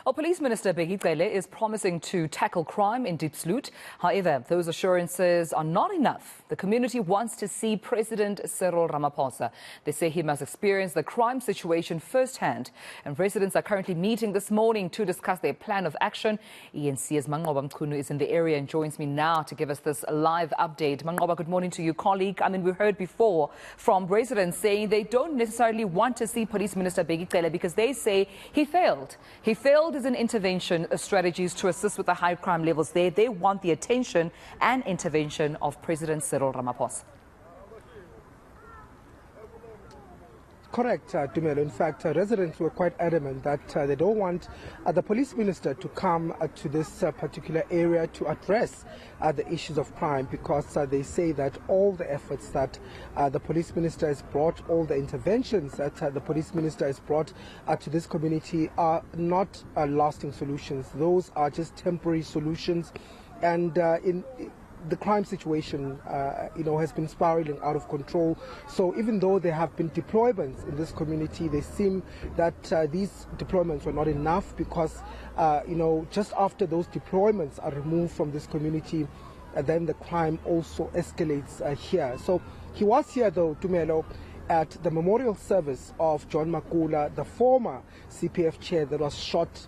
Our Police Minister Bheki Cele is promising to tackle crime in Diepsloot. However, those assurances are not enough. The community wants to see President Cyril Ramaphosa. They say he must experience the crime situation firsthand. And residents are currently meeting this morning to discuss their plan of action. eNCA's Manqoba Mchunu is in the area and joins me now to give us this live update. Manqoba, good morning to you, colleague. We heard before from residents saying they don't necessarily want to see Police Minister Bheki Cele because they say he failed. He failed as an intervention strategies to assist with the high crime levels there. They want the attention and intervention of President Cyril Ramaphosa. Correct, Tumelo. In fact, residents were quite adamant that they don't want the police minister to come to this particular area to address the issues of crime because they say that all the efforts that the police minister has brought, all the interventions that the police minister has brought to this community are not lasting solutions. Those are just temporary solutions. And the crime situation, has been spiraling out of control. So even though there have been deployments in this community, they seem that these deployments were not enough because, just after those deployments are removed from this community, then the crime also escalates here. So he was here, though, Tumelo, at the memorial service of John Makula, the former CPF chair that was shot.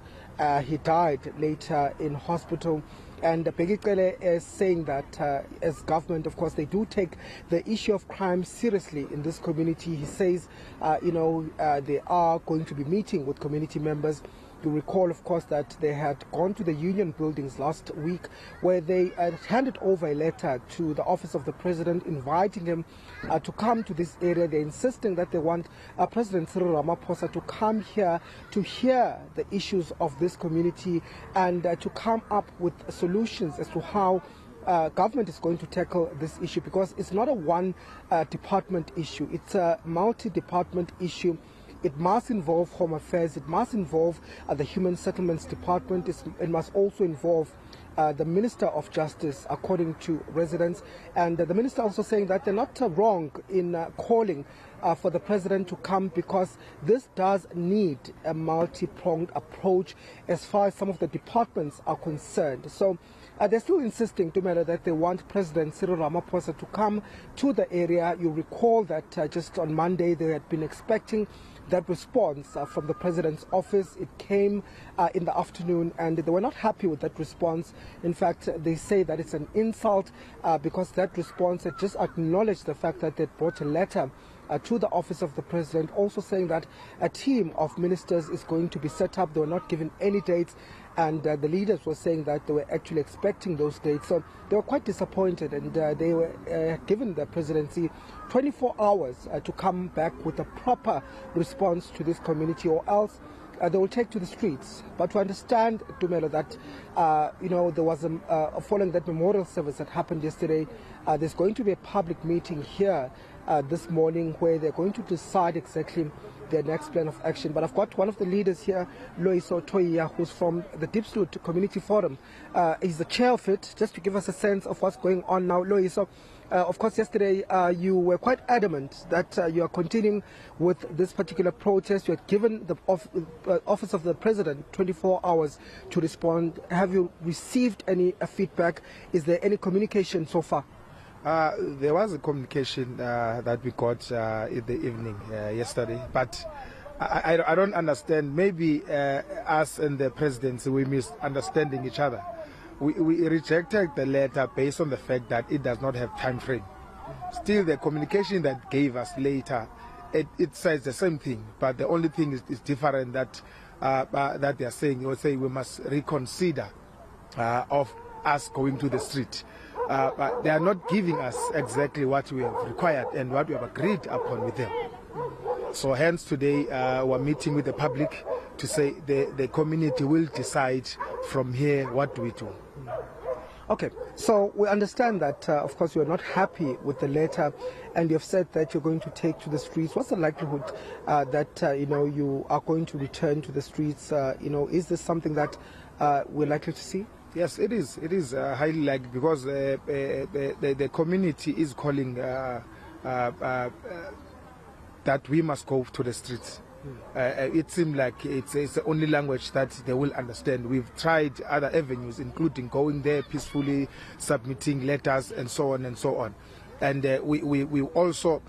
He died later in hospital. And Bheki Cele is saying that as government, of course, they do take the issue of crime seriously in this community. He says, they are going to be meeting with community members. You recall, of course, that they had gone to the union buildings last week where they handed over a letter to the office of the president inviting him to come to this area. They're insisting that they want President Cyril Ramaphosa to come here to hear the issues of this community and to come up with solutions as to how government is going to tackle this issue, because it's not a one department issue. It's a multi-department issue. It must involve Home Affairs, it must involve the Human Settlements Department, it must also involve the Minister of Justice, according to residents. And the Minister also saying that they're not wrong in calling for the President to come because this does need a multi-pronged approach as far as some of the departments are concerned. So they're still insisting, Tumelo, that they want President Cyril Ramaphosa to come to the area. You recall that just on Monday they had been expecting that response from the President's office. It came in the afternoon and they were not happy with that response. In fact, they say that it's an insult because that response had just acknowledged the fact that they brought a letter to the office of the President, also saying that a team of ministers is going to be set up. They were not given any dates, and the leaders were saying that they were actually expecting those dates. So they were quite disappointed, and they were given the presidency 24 hours to come back with a proper response to this community, or else they will take to the streets. But to understand, Tumelo, that there was following that memorial service that happened yesterday, there's going to be a public meeting here this morning where they're going to decide exactly their next plan of action. But I've got one of the leaders here, Loiso Toya, who's from the Diepsloot Community Forum. He's the chair of it, just to give us a sense of what's going on now. Loiso, of course, yesterday you were quite adamant that you are continuing with this particular protest. You had given the office of the President 24 hours to respond. Have you received any feedback? Is there any communication so far? There was a communication that we got in the evening yesterday, but I don't understand. Maybe us and the presidency, we misunderstanding each other. We rejected the letter based on the fact that it does not have time frame. Still, the communication that gave us later, it says the same thing, but the only thing is different that they are saying. They will say we must reconsider of us going to the street. But they are not giving us exactly what we have required and what we have agreed upon with them. So hence today we're meeting with the public to say the community will decide from here what do we do. Okay, so we understand that, of course, you're not happy with the letter and you've said that you're going to take to the streets. What's the likelihood that, you are going to return to the streets? Is this something that we're likely to see? Yes, it is. It is highly likely because the community is calling that we must go to the streets. It seemed like it's the only language that they will understand. We've tried other avenues, including going there peacefully, submitting letters, and so on and so on. And we also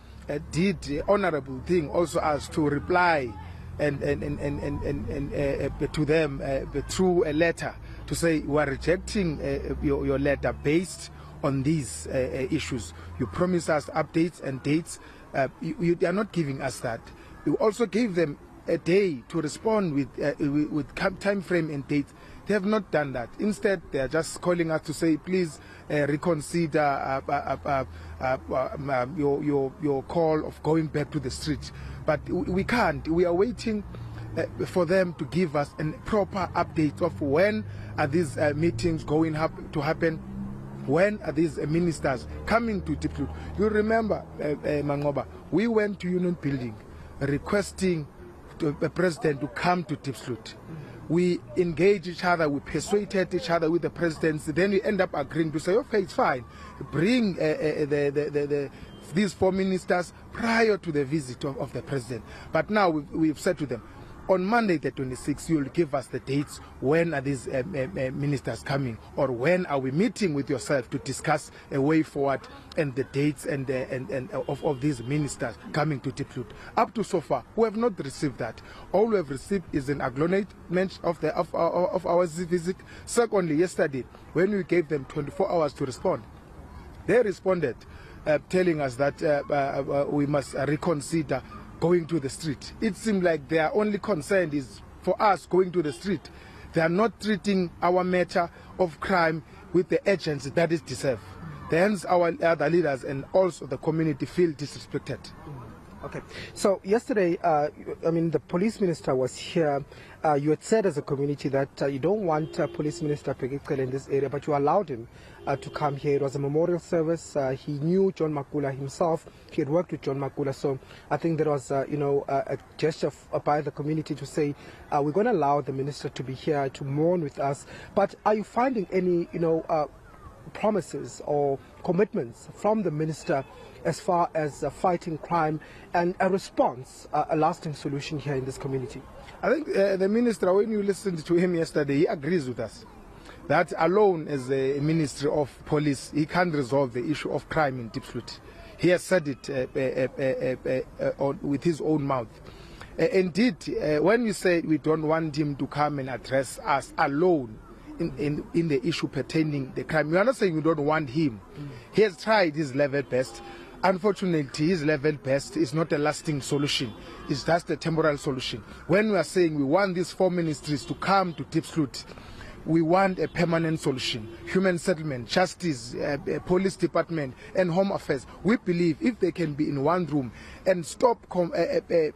did the honorable thing, also as to reply and to them through a letter to say we are rejecting your letter based on these issues. You promise us updates and dates. You are not giving us that. You also gave them a day to respond with time frame and date. They have not done that. Instead, they are just calling us to say, please reconsider your call of going back to the street. But we can't. We are waiting for them to give us a proper update of when are these meetings going to happen. When are these ministers coming to Diepsloot? You remember, Manqoba, we went to Union Building requesting the president to come to Diepsloot. We engaged each other, we persuaded each other with the presidency, then we end up agreeing to say, okay, it's fine. Bring these 4 ministers prior to the visit of the president. But now we've said to them, on Monday the 26th, you'll give us the dates. When are these ministers coming, or when are we meeting with yourself to discuss a way forward and the dates and of these ministers coming to Diepsloot? Up to so far, we have not received that. All we have received is an acknowledgement of our visit. Secondly, yesterday, when we gave them 24 hours to respond, they responded telling us that we must reconsider going to the street. It seems like their only concern is for us going to the street. They are not treating our matter of crime with the urgency that is deserved. Hence, our other leaders and also the community feel disrespected. Okay. So yesterday, the police minister was here. You had said as a community that you don't want Police Minister Bheki Cele in this area, but you allowed him to come here. It was a memorial service. He knew John Makula himself. He had worked with John Makula. So I think there was, a gesture by the community to say, we're going to allow the minister to be here to mourn with us. But are you finding any, promises or commitments from the minister as far as fighting crime and a response, a lasting solution here in this community? I think the minister, when you listened to him yesterday, he agrees with us. That alone as a Ministry of Police, he can't resolve the issue of crime in Diepsloot. He has said it with his own mouth. Indeed, when we say we don't want him to come and address us alone in the issue pertaining the crime, we are not saying we don't want him. He has tried his level best. Unfortunately, his level best is not a lasting solution. It's just a temporal solution. When we are saying we want these 4 ministries to come to Diepsloot, we want a permanent solution. Human settlement, justice, police department, and home affairs. We believe if they can be in one room and stop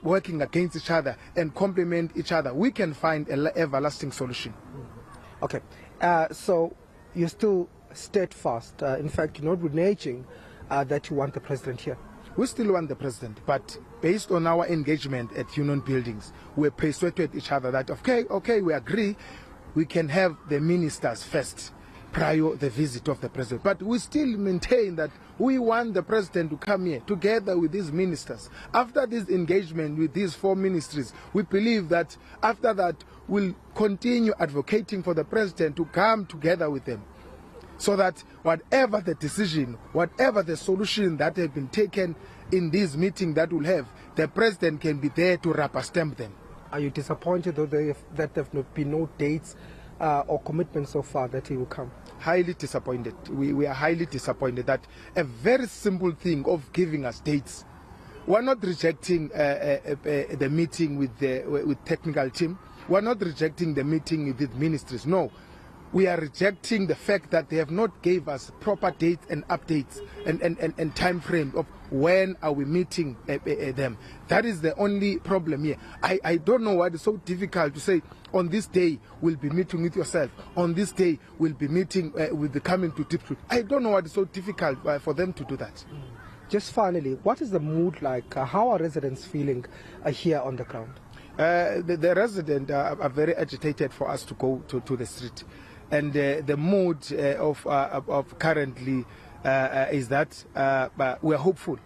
working against each other and complement each other, we can find an everlasting solution. Okay. So you're still steadfast. In fact, you're not reneging that you want the president here. We still want the president, but based on our engagement at Union Buildings, we persuaded each other that, okay, we agree, we can have the ministers first prior the visit of the president. But we still maintain that we want the president to come here together with these ministers. After this engagement with these 4 ministries, we believe that after that we'll continue advocating for the president to come together with them, so that whatever the decision, whatever the solution that have been taken in this meeting that we'll have, the president can be there to rubber stamp them. Are you disappointed though that there have been no dates or commitments so far that he will come? Highly disappointed. We are highly disappointed that a very simple thing of giving us dates. We're not rejecting the meeting with technical team. We're not rejecting the meeting with the ministries. No. We are rejecting the fact that they have not gave us proper dates and updates and time frame of when are we meeting them. That is the only problem here. I don't know why it's so difficult to say on this day we'll be meeting with yourself. On this day we'll be meeting, we'll be coming to Diepsloot. I don't know why it's so difficult for them to do that. Just finally, what is the mood like? How are residents feeling here on the ground? The residents are very agitated for us to go to the street. And the mood of currently is that we are hopeful.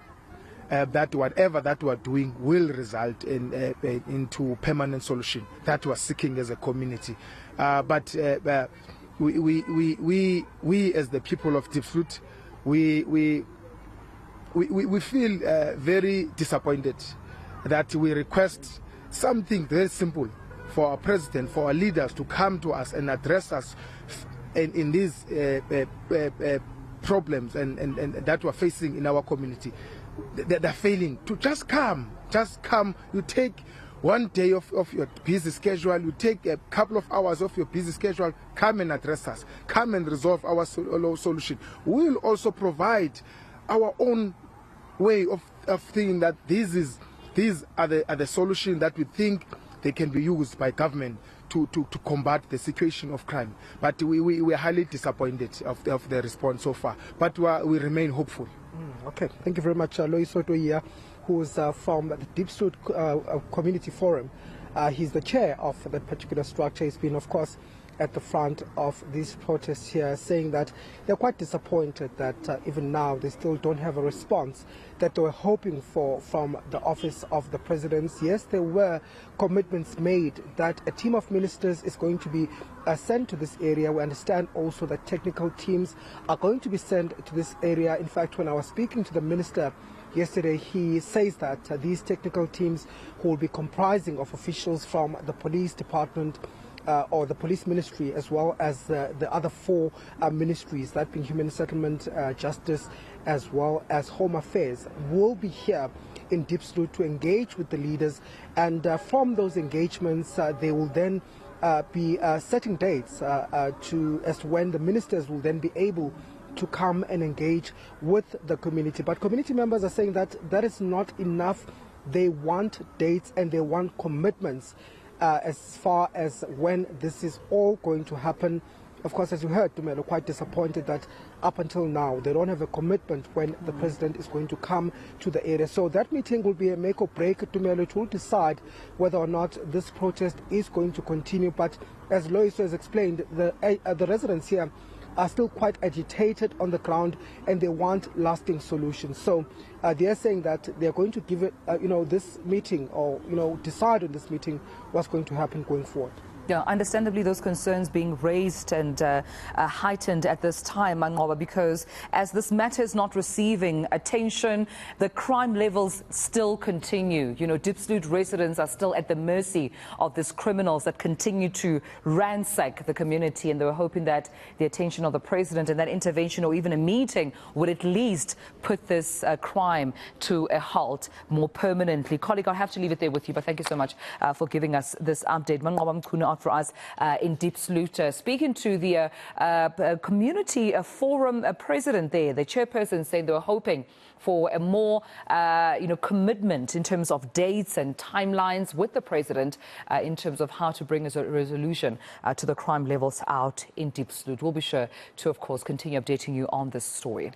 that whatever that we are doing will result into permanent solution that we are seeking as a community. But we as the people of Diepsloot, we feel very disappointed that we request something very simple for our president, for our leaders to come to us and address us in these problems and that we're facing in our community. They're failing to just come. You take 1 day of your busy schedule, you take a couple of hours of your busy schedule, come and address us, come and resolve our solution. We'll also provide our own way of thinking that these are the solutions that we think they can be used by government to combat the situation of crime. But we are highly disappointed of the response so far. But we remain hopeful. Okay, thank you very much, Loisoto here, who's from the Diepsloot Community Forum. He's the chair of that particular structure. He's been, of course, at the front of these protests here, saying that they're quite disappointed that even now they still don't have a response that they were hoping for from the office of the president. Yes, there were commitments made that a team of ministers is going to be sent to this area. We understand also that technical teams are going to be sent to this area. In fact, when I was speaking to the minister yesterday, he says that these technical teams, who will be comprising of officials from the police department, or the police ministry, as well as the other 4 ministries, that being human settlement, justice, as well as home affairs, will be here in Diepsloot to engage with the leaders. And from those engagements, they will then be setting dates as to when the ministers will then be able to come and engage with the community. But community members are saying that that is not enough. They want dates and they want commitments as far as when this is all going to happen. Of course, as you heard, Tumelo, quite disappointed that up until now they don't have a commitment when the president is going to come to the area. So that meeting will be a make or break, Tumelo. It will decide whether or not this protest is going to continue. But as Loiso has explained, the residents here are still quite agitated on the ground and they want lasting solutions. So they are saying that they are going to give it, this meeting, or decide on this meeting what's going to happen going forward. Yeah, understandably, those concerns being raised and heightened at this time, Manqoba, because as this matter is not receiving attention, the crime levels still continue. Diepsloot residents are still at the mercy of these criminals that continue to ransack the community, and they were hoping that the attention of the president and that intervention or even a meeting would at least put this crime to a halt more permanently. Colleague, I'll have to leave it there with you, but thank you so much for giving us this update. Manqoba Mchunu for us in Diepsloot, speaking to the community forum president there, the chairperson, saying they were hoping for a more commitment in terms of dates and timelines with the president in terms of how to bring a resolution to the crime levels out in Diepsloot. We'll be sure to, of course, continue updating you on this story.